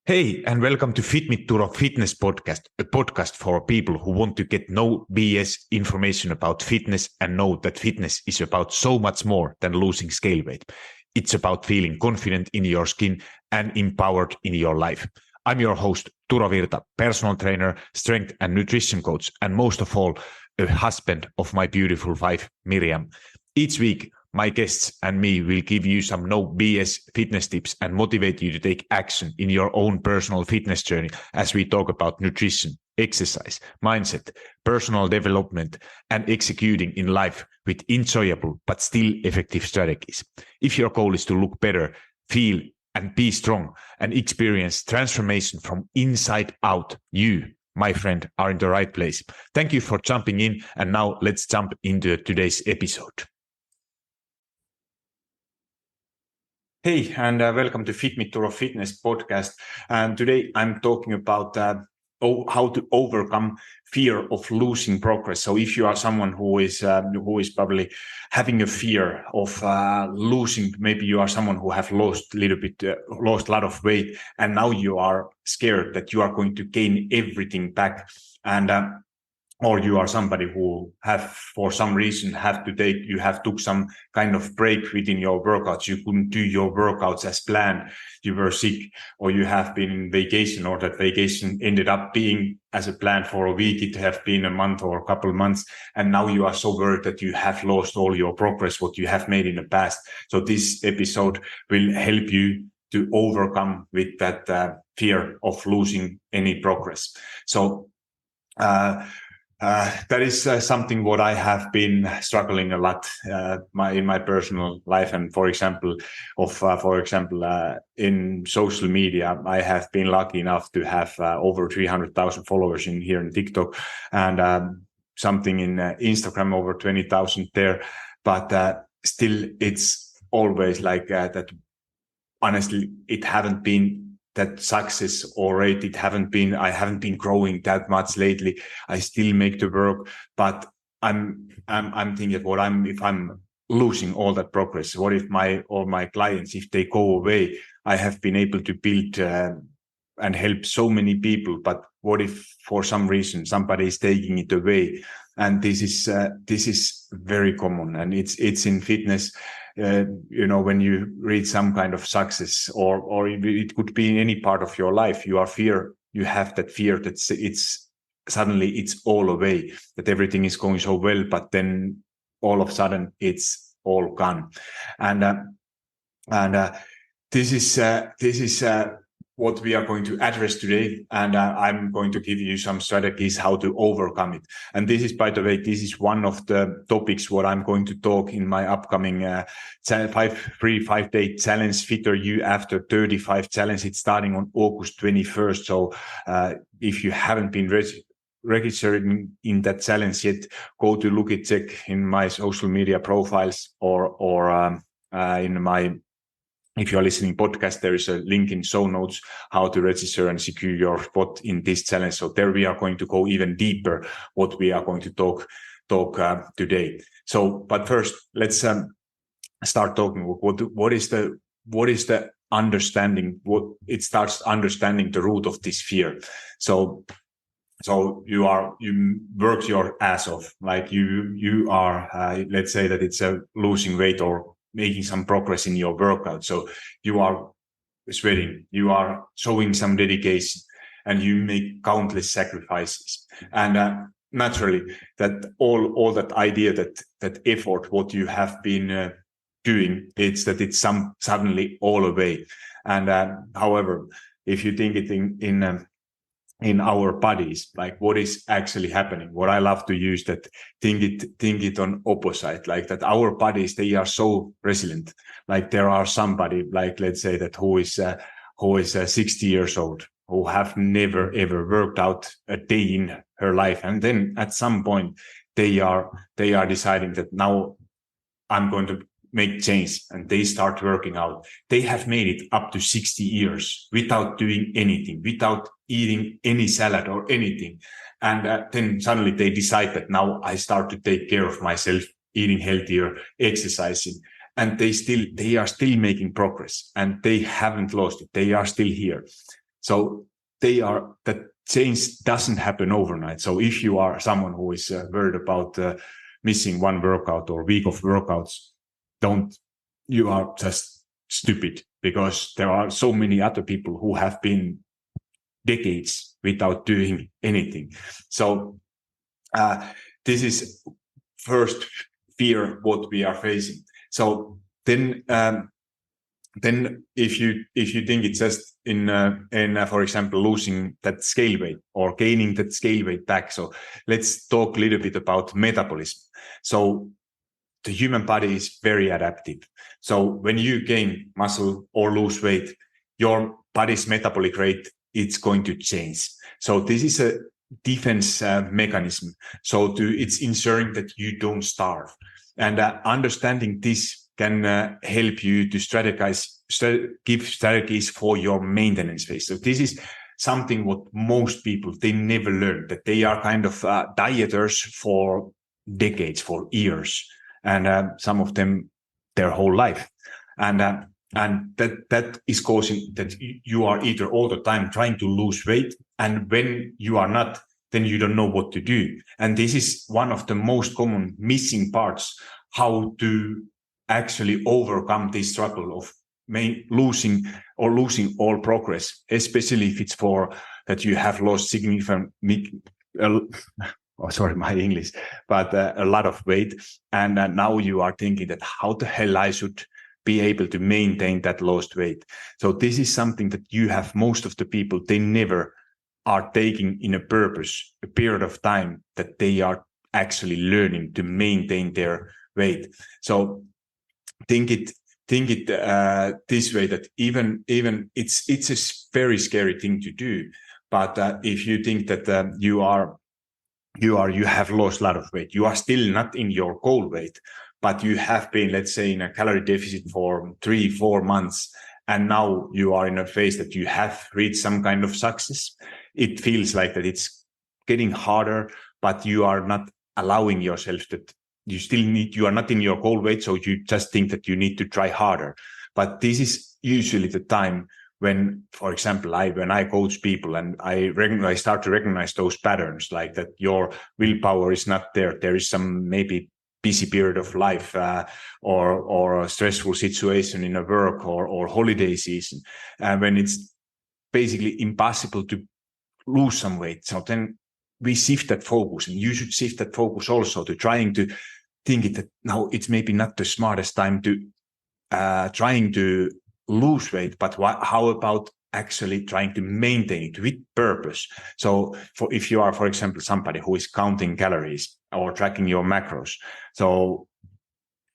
Hey, and welcome to FitMitTuro Fitness podcast, a podcast for people who want to get no BS information about fitness and know that fitness is about so much more than losing scale weight. It's about feeling confident in your skin and empowered in your life. I'm your host, Turo Virta, personal trainer, strength and nutrition coach, and most of all, a husband of my beautiful wife, Miriam. Each week, my guests and me will give you some no BS fitness tips and motivate you to take action in your own personal fitness journey as we talk about nutrition, exercise, mindset, personal development, and executing in life with enjoyable but still effective strategies. If your goal is to look better, feel and be strong and experience transformation from inside out, you, my friend, are in the right place. Thank you for jumping in, and now let's jump into today's episode. Hey, and welcome to FitMitTuro Fitness podcast. And today I'm talking about how to overcome fear of losing progress. So if you are someone who is probably having a fear of losing, maybe you are someone who have lost a lot of weight, and now you are scared that you are going to gain everything back, and or you are somebody who have, for some reason, you have took some kind of break within your workouts. You couldn't do your workouts as planned. You were sick, or you have been in vacation, or that vacation ended up being as a plan for a week. It have been a month or a couple of months. And now you are so worried that you have lost all your progress, what you have made in the past. So this episode will help you to overcome with that fear of losing any progress. So, that is something what I have been struggling a lot in my personal life, and for example, in social media, I have been lucky enough to have over 300,000 followers here in TikTok, and something in Instagram, over 20,000 there. But still, it's always like that. Honestly, it haven't been that success or rate. I haven't been growing that much lately. I still make the work, but I'm thinking if I'm losing all that progress, what if all my clients, if they go away, I have been able to build and help so many people, but what if for some reason somebody is taking it away? And this is very common, and it's in fitness. When you reach some kind of success, or it could be in any part of your life, you have that fear that it's suddenly all away, that everything is going so well, but then all of a sudden it's all gone. And this is what we are going to address today, and I'm going to give you some strategies how to overcome it. And this is, by the way, one of the topics what I'm going to talk in my upcoming 5-day challenge, Fitter You After 35 challenge. It's starting on August 21st. So if you haven't been registered in that challenge yet, go to check in my social media profiles, or in my, if you are listening podcast, there is a link in show notes how to register and secure your spot in this challenge. So there we are going to go even deeper what we are going to talk today. So, but first, let's start talking. What is the understanding? What it starts understanding the root of this fear. So you work your ass off, like you are. Let's say that it's losing weight or making some progress in your workout. So you are sweating, you are showing some dedication, and you make countless sacrifices. And naturally, that all that idea, that effort, what you have been doing, it's suddenly all away. And however, if you think it in our bodies, like what is actually happening, what I love to use, that think it on opposite, like that our bodies, they are so resilient. Like there are somebody, like let's say that who is 60 years old, who have never ever worked out a day in her life, and then at some point they are deciding that now I'm going to make change, and they start working out. They have made it up to 60 years without doing anything, without eating any salad or anything. And then suddenly they decide that now I start to take care of myself, eating healthier, exercising. And they are still making progress, and they haven't lost it. They are still here. So that change doesn't happen overnight. So if you are someone who is worried about missing one workout or week of workouts, you are just stupid, because there are so many other people who have been decades without doing anything. So this is first fear what we are facing. So then if you think it's just in for example, losing that scale weight or gaining that scale weight back. So let's talk a little bit about metabolism. So the human body is very adaptive. So when you gain muscle or lose weight, your body's metabolic rate, it's going to change. So this is a defense mechanism. So it's ensuring that you don't starve. And understanding this can help you to give strategies for your maintenance phase. So this is something what most people, they never learn, that they are kind of dieters for decades, for years, and some of them their whole life. And that is causing that you are either all the time trying to lose weight, and when you are not, then you don't know what to do. And this is one of the most common missing parts, how to actually overcome this struggle of losing all progress, especially if it's for that you have lost significant sorry, my English, but a lot of weight. And now you are thinking that how the hell I should be able to maintain that lost weight. So this is something that you have, most of the people, they never are taking in a period of time that they are actually learning to maintain their weight. So think it this way, that even it's a very scary thing to do. But if you think that you have lost a lot of weight, you are still not in your goal weight, but you have been, let's say, in a calorie deficit for 3-4 months, and now you are in a phase that you have reached some kind of success. It feels like that it's getting harder, but you are not allowing yourself that you are not in your goal weight, so you just think that you need to try harder. But this is usually the time when, for example, when I coach people and I start to recognize those patterns, like that your willpower is not there. There is some maybe busy period of life or a stressful situation in a work or holiday season, when it's basically impossible to lose some weight. So then we shift that focus, and you should shift that focus also to trying to think that now it's maybe not the smartest time to trying to lose weight, but how about actually trying to maintain it with purpose? So if you are, for example, somebody who is counting calories or tracking your macros, so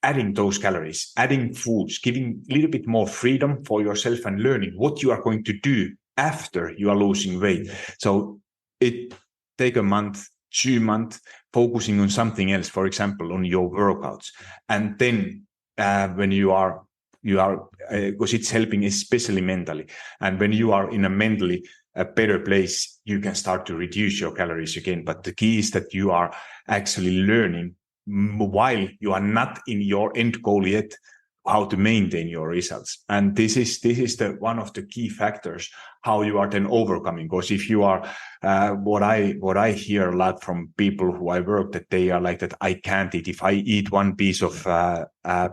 adding those calories, adding foods, giving a little bit more freedom for yourself and learning what you are going to do after you are losing weight. So it take a month, 2 months, focusing on something else, for example, on your workouts. And then when you are because it's helping especially mentally. And when you are in a mentally a better place, you can start to reduce your calories again. But the key is that you are actually learning while you are not in your end goal yet, how to maintain your results. And this is the one of the key factors how you are then overcoming. Because if you are what I hear a lot from people who I work, that they are like that, I can't eat. If I eat one piece of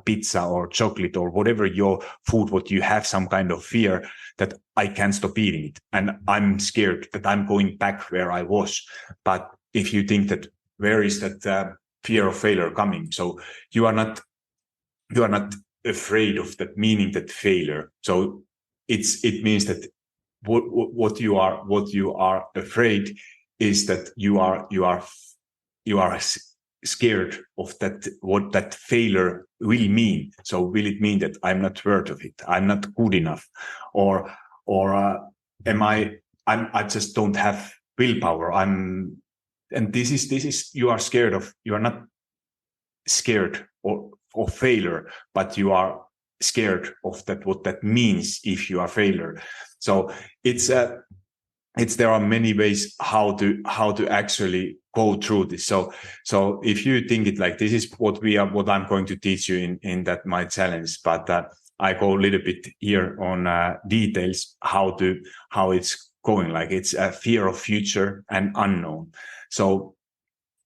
pizza or chocolate or whatever your food, what you have some kind of fear that I can't stop eating it, and I'm scared that I'm going back where I was. But if you think that, where is that fear of failure coming? So you are not afraid of that, meaning that failure. So it means that what you are afraid is that you are scared of that, what that failure will mean. So will it mean that I'm not worth of it, I'm not good enough, or I just don't have willpower, and this is you are scared of. You are not scared of failure, but you are scared of that, what that means if you are failure. So there are many ways how to actually go through this. So if you think it like this is what I'm going to teach you in that my challenge, but I go a little bit here on details how it's going. Like it's a fear of future and unknown. So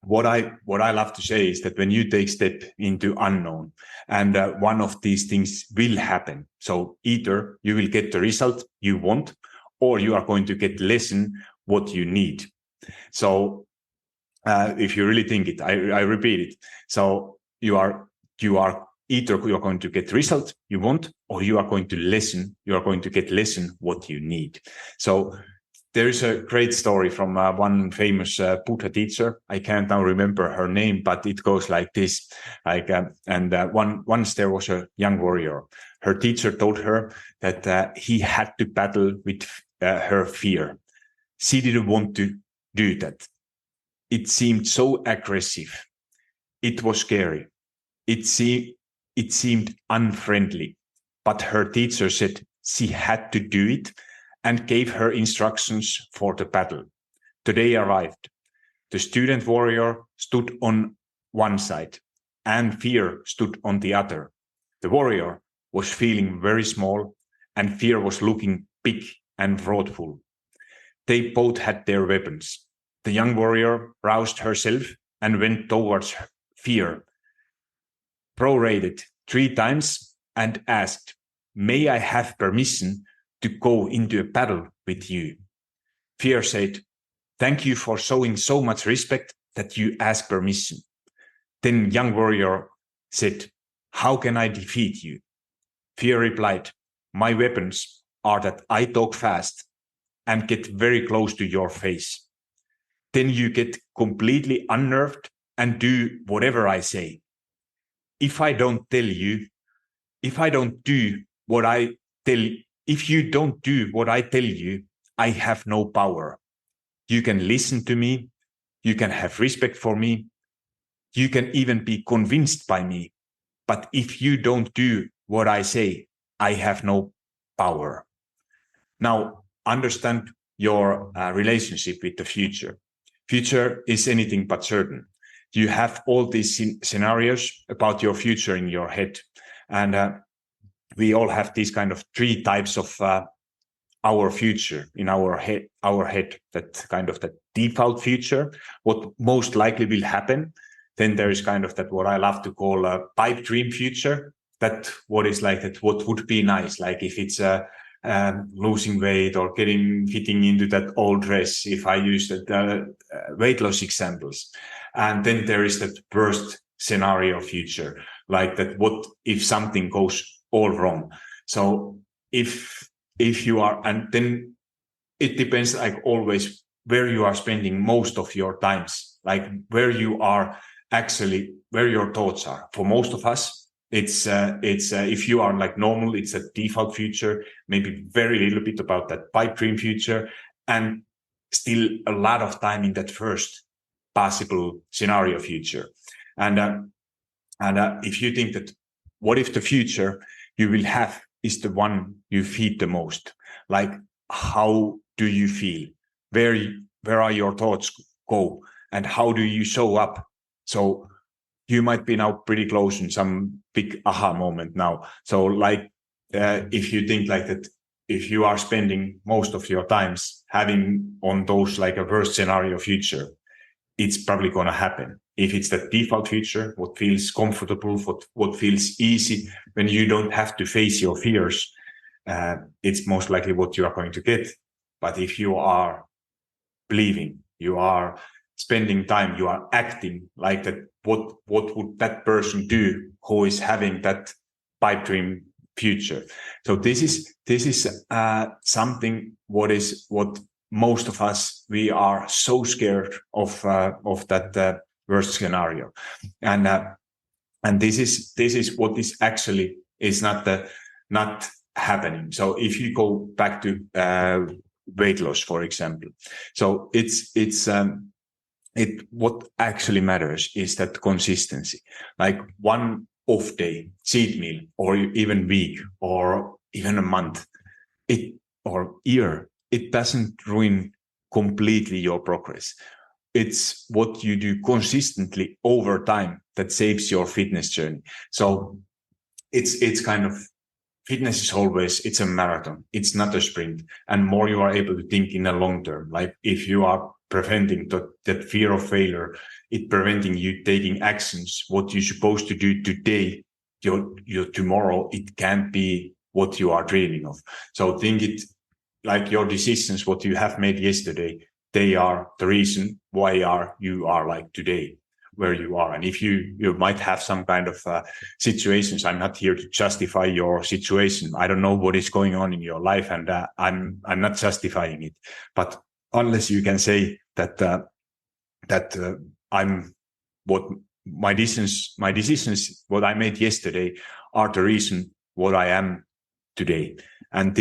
what I love to say is that when you take step into unknown, and one of these things will happen. So either you will get the result you want, or you are going to get lesson what you need. So if you really think it, I repeat it. So you are either you're going to get result you want, or you are going to get lesson what you need. So there is a great story from one famous Buddha teacher. I can't now remember her name, but it goes like this. Once there was a young warrior. Her teacher told her that he had to battle with her fear. She didn't want to do that. It seemed so aggressive. It was scary. It seemed unfriendly. But her teacher said she had to do it and gave her instructions for the battle. The day arrived. The student warrior stood on one side and fear stood on the other. The warrior was feeling very small and fear was looking big and wrathful. They both had their weapons. The young warrior roused herself and went towards fear, prorated 3 times and asked, "May I have permission to go into a battle with you?" Fear said, "Thank you for showing so much respect that you ask permission." Then young warrior said, "How can I defeat you?" Fear replied, "My weapons are that I talk fast and get very close to your face. Then you get completely unnerved and do whatever I say. If you don't do what I tell you, I have no power. You can listen to me. You can have respect for me. You can even be convinced by me. But if you don't do what I say, I have no power." Now, understand your relationship with the future. Future is anything but certain. You have all these scenarios about your future in your head. And we all have these kind of 3 types of our future in our head, that kind of the default future, what most likely will happen. Then there is kind of that what I love to call a pipe dream future, that what is like that, what would be nice, like if it's losing weight or fitting into that old dress, if I use the weight loss examples. And then there is that worst scenario future, like that what if something goes all wrong. So if you are, and then it depends like always where you are spending most of your times, like where you are actually, where your thoughts are. For most of us, it's if you are like normal, it's a default future, maybe very little bit about that pipe dream future, and still a lot of time in that first possible scenario future. And if you think that what if the future you will have is the one you feed the most, like how do you feel, where are your thoughts go, and how do you show up? So you might be now pretty close in some big aha moment now. So like if you think like that, if you are spending most of your times having on those like a worst scenario future, it's probably going to happen. If it's the default future, what feels comfortable, what feels easy, when you don't have to face your fears, it's most likely what you are going to get. But if you are believing, you are spending time, you are acting like that, what would that person do who is having that pipe dream future? So this is something what most of us, we are so scared of that worst scenario, and this is what is actually is not happening. So if you go back to weight loss, for example, so what actually matters is that consistency, like one off day, cheat meal, or even week, or even a month, or year, it doesn't ruin completely your progress. It's what you do consistently over time that saves your fitness journey. So it's kind of fitness is always, it's a marathon. It's not a sprint. And more you are able to think in the long term, like if you are preventing that fear of failure, it preventing you taking actions, what you're supposed to do today, your tomorrow, it can't be what you are dreaming of. So think it like your decisions, what you have made yesterday, they are the reason why you are like today where you are. And if you might have some kind of situations, I'm not here to justify your situation. I don't know what is going on in your life, and I'm not justifying it. But unless you can say that I'm what my decisions, what I made yesterday are the reason what I am today. And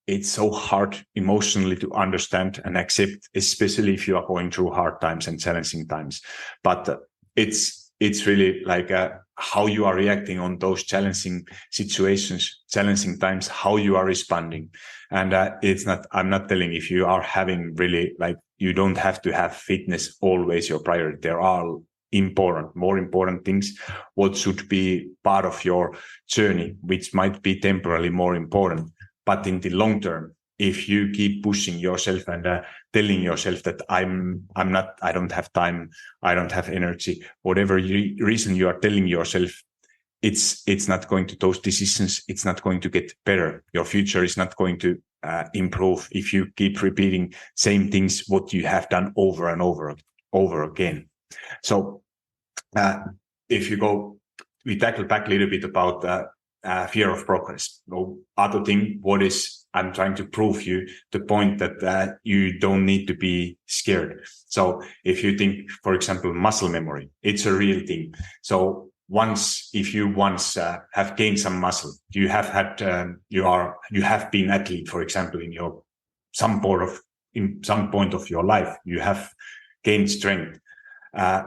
it's so hard emotionally to understand and accept, especially if you are going through hard times and challenging times. But it's really like how you are reacting on those challenging situations, challenging times, how you are responding. And I'm not telling if you are having really like, you don't have to have fitness always your priority. There are more important things, what should be part of your journey, which might be temporarily more important. But in the long term, if you keep pushing yourself and telling yourself that I don't have time, I don't have energy, whatever reason you are telling yourself, it's not going to, those decisions, it's not going to get better. Your future is not going to improve if you keep repeating same things, what you have done over and over again. So if you go, we tackle back a little bit about fear of progress. No other thing, I'm trying to prove you the point that you don't need to be scared. So if you think, for example, muscle memory, it's a real thing. So if you have gained some muscle, you have had, you have been athlete, for example, in some point of your life, you have gained strength.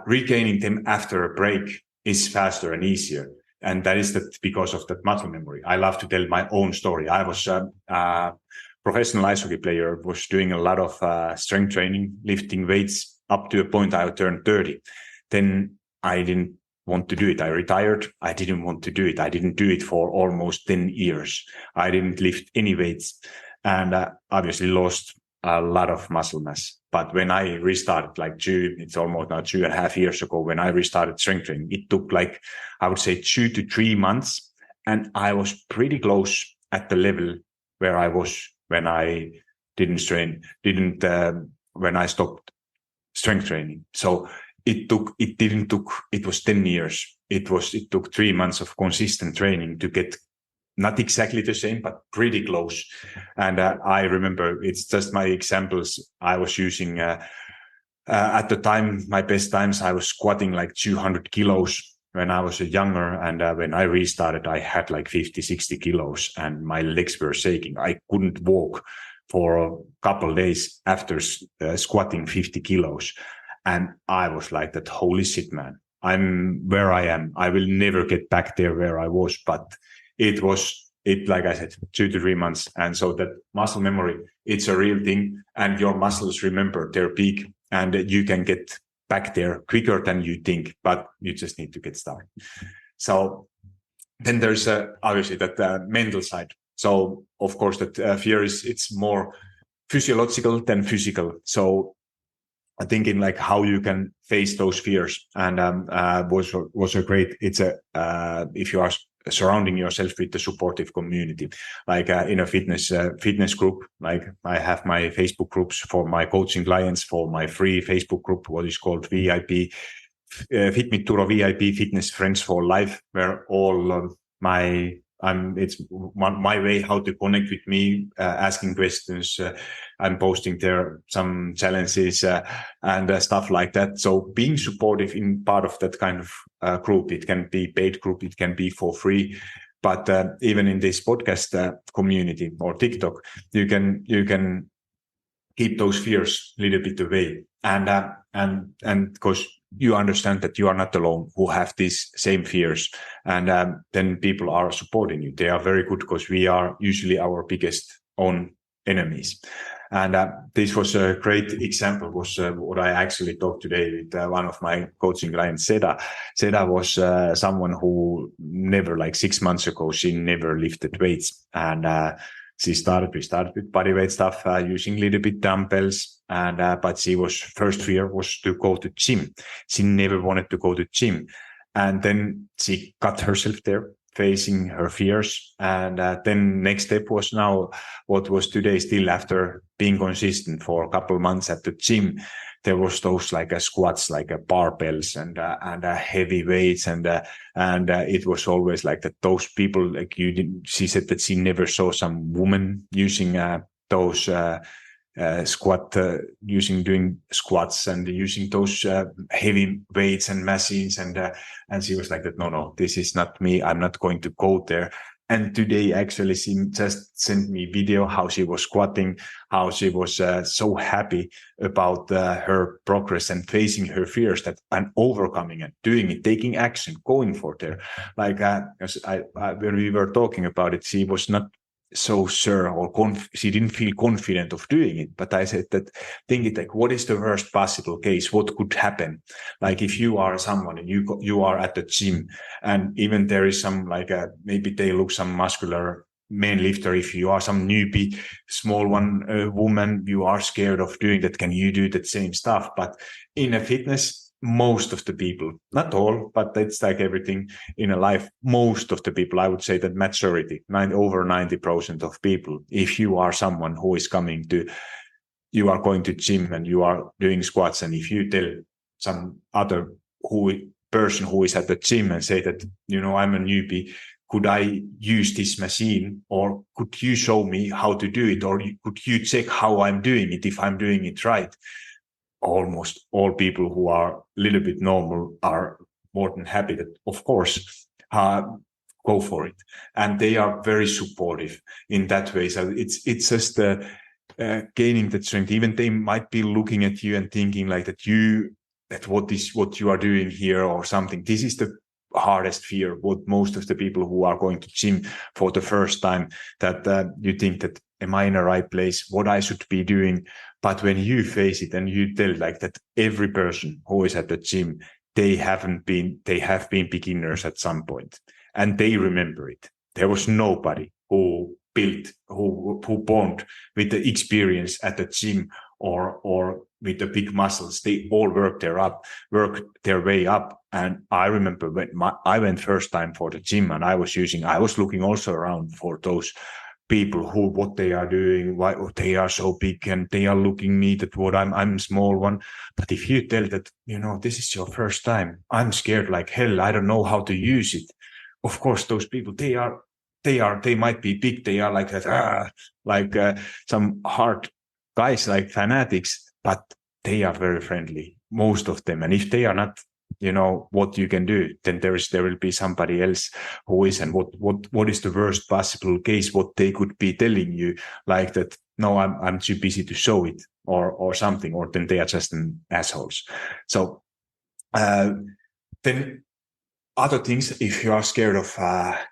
Regaining them after a break is faster and easier. And that is because of that muscle memory. I love to tell my own story. I was a professional ice hockey player, was doing a lot of strength training, lifting weights up to a point I turned 30. Then I didn't want to do it. I retired. I didn't want to do it. I didn't do it for almost 10 years. I didn't lift any weights, and obviously lost a lot of muscle mass. But when I restarted, it's almost now 2.5 years ago, when I restarted strength training, it took I would say 2 to 3 months. And I was pretty close at the level where I was when I when I stopped strength training. So it was 10 years. It took 3 months of consistent training to get not exactly the same, but pretty close. And I remember, it's just my examples I was using. At the time, my best times, I was squatting 200 kilos when I was younger. And when I restarted, I had 50, 60 kilos and my legs were shaking. I couldn't walk for a couple of days after squatting 50 kilos. And I was like that, holy shit, man, I'm where I am. I will never get back there where I was, but like I said, 2 to 3 months. And so that muscle memory, it's a real thing, and your muscles remember their peak, and you can get back there quicker than you think, but you just need to get started. So then there's obviously that mental side. So of course that fear it's more physiological than physical. So thinking how you can face those fears, and was a great, if you are surrounding yourself with the supportive community, in a fitness group. I have my Facebook groups for my coaching clients, for my free Facebook group, what is called VIP, FitMitTuro VIP Fitness Friends for Life, where all it's my way how to connect with me, asking questions. I'm posting there some challenges and stuff like that. So being supportive in part of that kind of group, it can be paid group, it can be for free. But even in this podcast community or TikTok, you can keep those fears a little bit away, and because you understand that you are not alone who have these same fears, and then people are supporting you. They are very good, because we are usually our biggest own enemies. And this was a great example, was what I actually talked today with one of my coaching clients, Seda. Seda was someone who never, like 6 months ago, she never lifted weights. And we started with bodyweight stuff, using a little bit dumbbells. And but she was, first fear was to go to gym. She never wanted to go to gym. And then she got herself there, facing her fears. And then next step was now what was today, still after being consistent for a couple of months at the gym. There was those like squats, like barbells and heavy weights. And it was always like that. Those people, like she said that she never saw some woman using those doing squats and using those heavy weights and machines, and she was like that, no, this is not me, I'm not going to go there. And today actually she just sent me video how she was squatting, how she was so happy about her progress and facing her fears, that and overcoming it, doing it, taking action, going for there. Like when we were talking about it, she was not so sure, or she didn't feel confident of doing it. But I said that, think it like, what is the worst possible case? What could happen? Like if you are someone and you are at the gym, and even there is some like maybe they look some muscular main lifter. If you are some newbie, small one woman, you are scared of doing that. Can you do that same stuff? But in a fitness, most of the people, not all, but it's like everything in a life, most of the people, I would say that majority, over 90% of people, if you are someone who is you are going to gym and you are doing squats, and if you tell some other person who is at the gym and say that, I'm a newbie, could I use this machine, or could you show me how to do it, or could you check how I'm doing it, if I'm doing it right? Almost all people who are a little bit normal are more than happy that, of course, go for it. And they are very supportive in that way. So it's just gaining that strength. Even they might be looking at you and thinking like that what you are doing here or something. This is the hardest fear, what most of the people who are going to gym for the first time, that you think that, am I in a right place, what I should be doing? But when you face it and you tell like that, every person who is at the gym, they have been beginners at some point, and they remember it. There was nobody who born with the experience at the gym or with the big muscles. They all worked their way up. And I remember when I went first time for the gym, and I was looking also around for those people what they are doing, why they are so big, and they are looking me that what I'm small one. But if you tell that, this is your first time, I'm scared like hell, I don't know how to use it. Of course, those people, they might be big, they are like that, some hard guys, like fanatics, but they are very friendly, most of them. And if they are not, what you can do, then there will be somebody else who is. And what is the worst possible case, what they could be telling you, like that, no, I'm too busy to show it, or something, or then they are just assholes. So then other things, if you are scared of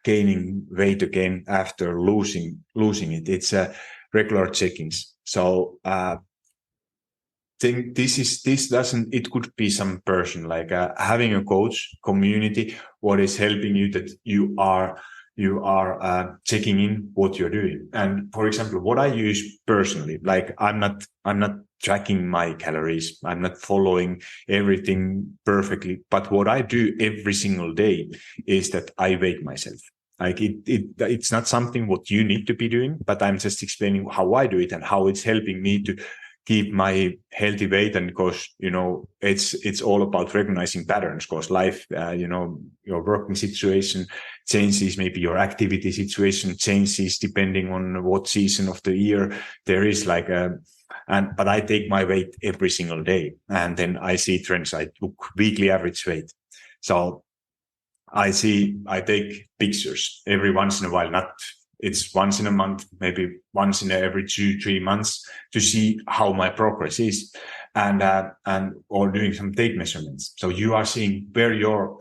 gaining weight again after losing it, it's regular check-ins. So think it could be some person, like having a coach community, what is helping you, that you are checking in what you're doing. And for example, what I use personally, like I'm not tracking my calories, I'm not following everything perfectly, but what I do every single day is that I weigh myself. Like it's not something what you need to be doing, but I'm just explaining how I do it and how it's helping me to keep my healthy weight. And because, it's all about recognizing patterns, because life, your working situation changes, maybe your activity situation changes depending on what season of the year there is, like, but I take my weight every single day, and then I see trends. I look weekly average weight. So I take pictures every once in a while, it's once in a month, maybe once in every 2-3 months, to see how my progress is, or doing some tape measurements. So you are seeing where your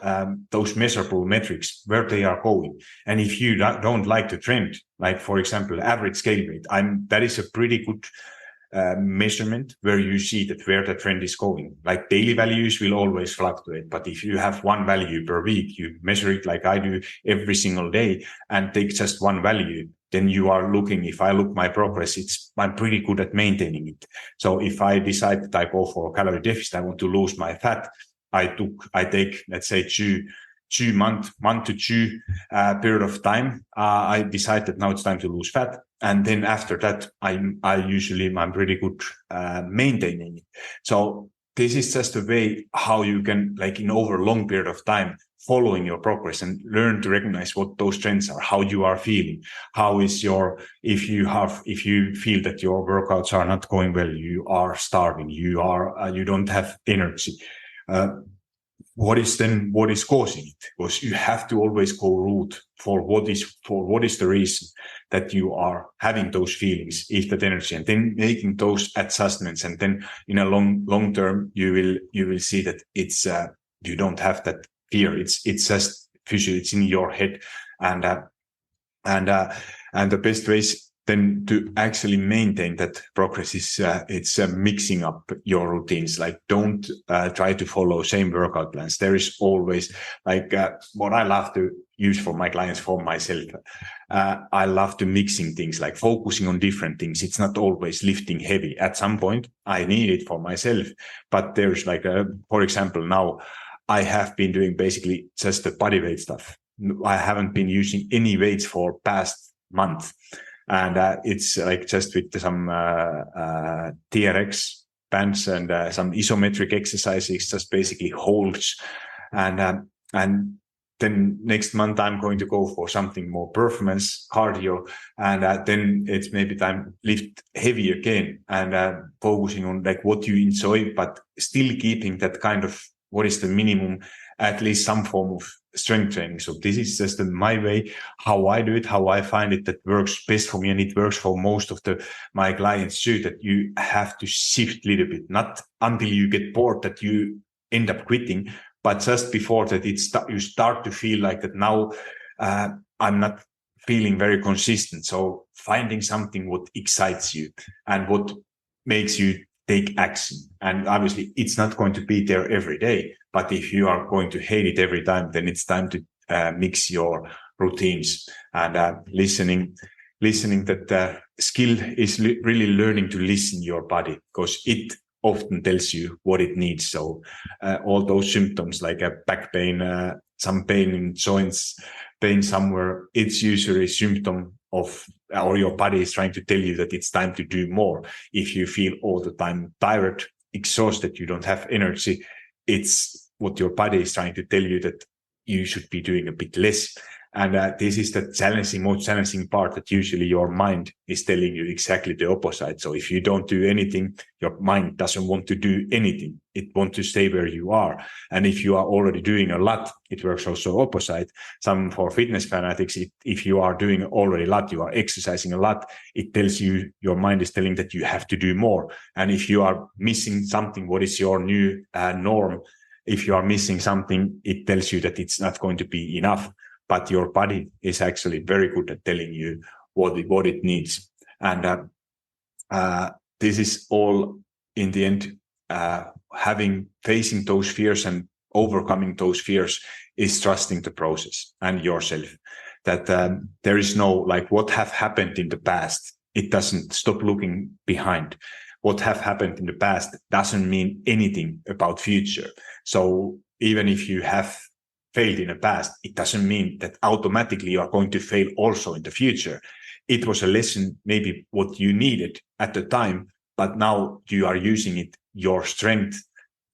those measurable metrics, where they are going. And if you don't like the trend, like for example, average scale weight, that is a pretty good measurement where you see that where the trend is going. Like daily values will always fluctuate, but if you have one value per week, you measure it like I do every single day and take just one value, then you are looking, if I look my progress, I'm pretty good at maintaining it. So if I decide that I go for a calorie deficit, I want to lose my fat, I take, let's say, month to two period of time. I decide that now it's time to lose fat. And then after that, I'm pretty good maintaining it. So this is just a way how you can, like in over a long period of time, following your progress and learn to recognize what those trends are, how you are feeling, how is if you feel that your workouts are not going well, you are starving, you don't have energy. What is causing it? Because you have to always go root for what is the reason that you are having those feelings, is that energy, and then making those adjustments. And then in a long term, you will see that it's you don't have that fear. It's just physically, it's in your head, and the best ways then to actually maintain that progress is it's mixing up your routines. Like don't try to follow same workout plans. There is always like what I love to use for my clients, for myself. I love to mixing things, like focusing on different things. It's not always lifting heavy. At some point, I need it for myself, but there's like for example, now I have been doing basically just the body weight stuff. I haven't been using any weights for past month. And it's like just with some TRX bands and some isometric exercises, just basically holds. And then next month I'm going to go for something more performance cardio, and then it's maybe time lift heavy again, and focusing on like what you enjoy, but still keeping that kind of what is the minimum, at least some form of strength training. So this is just my way, how I do it, how I find it that works best for me, and it works for most of my clients too. That you have to shift a little bit, not until you get bored that you end up quitting, but just before that, you start to feel like that now I'm not feeling very consistent. So finding something what excites you and what makes you take action. And obviously it's not going to be there every day, but if you are going to hate it every time, then it's time to mix your routines. And listening that skill is really learning to listen your body, because it often tells you what it needs. So all those symptoms like back pain, some pain in joints, pain somewhere, it's usually a symptom of, or your body is trying to tell you that it's time to do more. If you feel all the time tired, exhausted, you don't have energy, it's what your body is trying to tell you that you should be doing a bit less. And this is the most challenging part, that usually your mind is telling you exactly the opposite. So if you don't do anything, your mind doesn't want to do anything. It wants to stay where you are. And if you are already doing a lot, it works also opposite. Some for fitness fanatics, if you are doing already a lot, you are exercising a lot, it tells you, your mind is telling that you have to do more. And if you are missing something, what is your new norm? If you are missing something, it tells you that it's not going to be enough. But your body is actually very good at telling you what it needs. And this is all in the end, facing those fears and overcoming those fears is trusting the process and yourself. That there is no, like, what have happened in the past. It doesn't stop looking behind. What have happened in the past doesn't mean anything about future. So even if you have failed in the past, it doesn't mean that automatically you are going to fail also in the future. It was a lesson, maybe what you needed at the time, but now you are using it, your strength,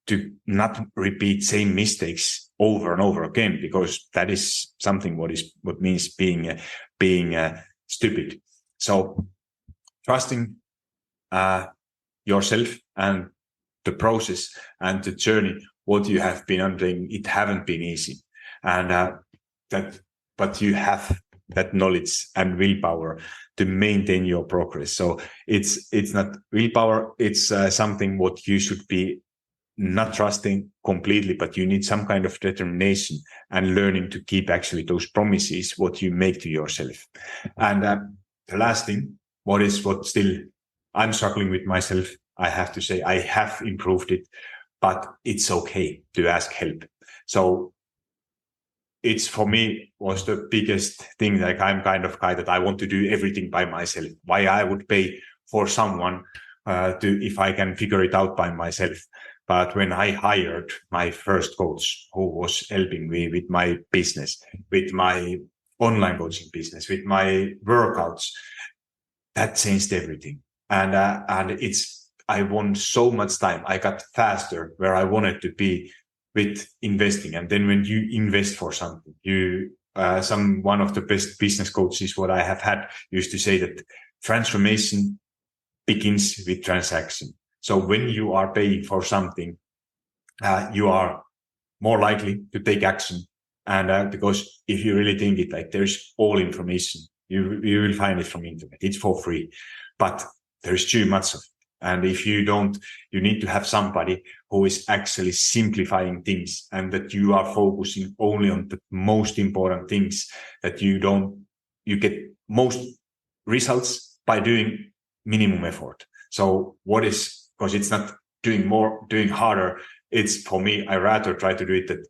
to not repeat same mistakes over and over again, because that is something what means being stupid. So trusting yourself and the process and the journey, what you have been undertaking, it haven't been easy. And but you have that knowledge and willpower to maintain your progress. So it's not willpower, it's something what you should be not trusting completely, but you need some kind of determination and learning to keep actually those promises what you make to yourself. And the last thing, what still I'm struggling with myself. I have to say I have improved it, but it's okay to ask help. So it's, for me, was the biggest thing. Like, I'm kind of guy that I want to do everything by myself. Why I would pay for someone if I can figure it out by myself. But when I hired my first coach who was helping me with my business, with my online coaching business, with my workouts, that changed everything. And I won so much time. I got faster where I wanted to be with investing. And then when you invest for something, one of the best business coaches what I have had used to say that transformation begins with transaction. So when you are paying for something, you are more likely to take action. And because if you really think it, like, there's all information, you will find it from internet. It's for free, but there's too much of it. And if you don't, you need to have somebody who is actually simplifying things, and that you are focusing only on the most important things, that you get most results by doing minimum effort. So because it's not doing harder. It's, for me, I rather try to do it that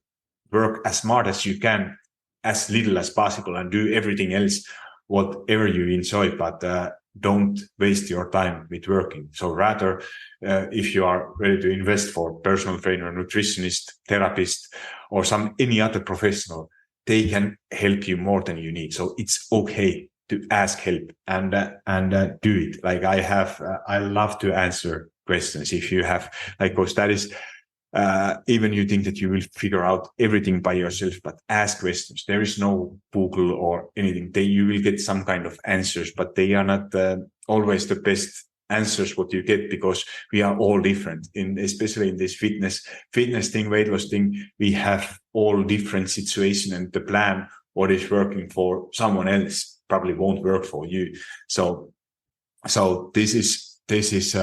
work as smart as you can, as little as possible, and do everything else, whatever you enjoy, but don't waste your time with working. So rather, if you are ready to invest for personal trainer, nutritionist, therapist, or any other professional, they can help you more than you need. So it's okay to ask help and do it. Like, I love to answer questions if you have, like, because that is, even you think that you will figure out everything by yourself, but ask questions. There is no Google or anything. You will get some kind of answers, but they are not always the best answers what you get, because we are all different. Especially in this fitness thing, weight loss thing, we have all different situations, and the plan what is working for someone else probably won't work for you. So this is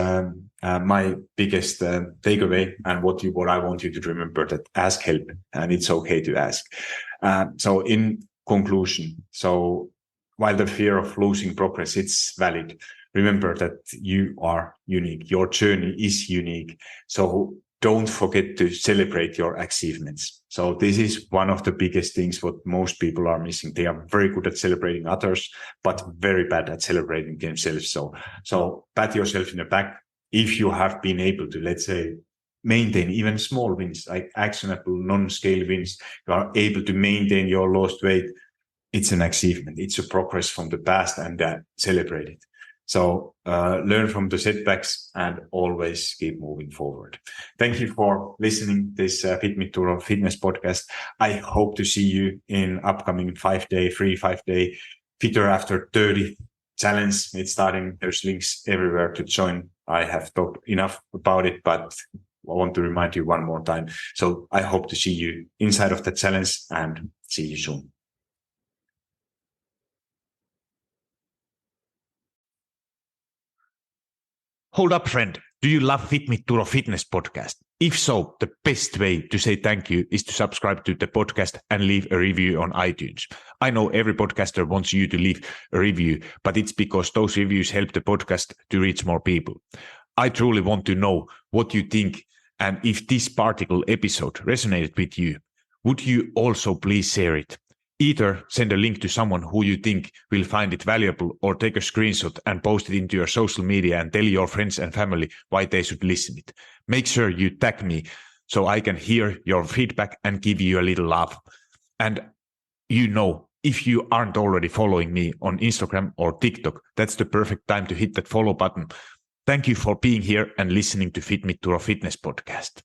my biggest takeaway, and what I want you to remember, that ask help, and it's okay to ask. So in conclusion, so while the fear of losing progress, it's valid, remember that you are unique. Your journey is unique. So don't forget to celebrate your achievements. So this is one of the biggest things what most people are missing. They are very good at celebrating others, but very bad at celebrating themselves. So pat yourself in the back if you have been able to, let's say, maintain even small wins, like actionable non-scale wins. You are able to maintain your lost weight. It's an achievement. It's a progress from the past, and celebrate it. So learn from the setbacks and always keep moving forward. Thank you for listening to this FitMitTuro Fitness podcast. I hope to see you in upcoming 5-day Fitter After 30 challenge. It's starting. There's links everywhere to join. I have talked enough about it, but I want to remind you one more time. So I hope to see you inside of the challenge, and see you soon. Hold up, friend. Do you love FitMitTuro Fitness podcast? If so, the best way to say thank you is to subscribe to the podcast and leave a review on iTunes. I know every podcaster wants you to leave a review, but it's because those reviews help the podcast to reach more people. I truly want to know what you think, and if this particular episode resonated with you, would you also please share it? Either send a link to someone who you think will find it valuable, or take a screenshot and post it into your social media and tell your friends and family why they should listen it. Make sure you tag me so I can hear your feedback and give you a little love. And if you aren't already following me on Instagram or TikTok, that's the perfect time to hit that follow button. Thank you for being here and listening to FitMitTuro Fitness podcast.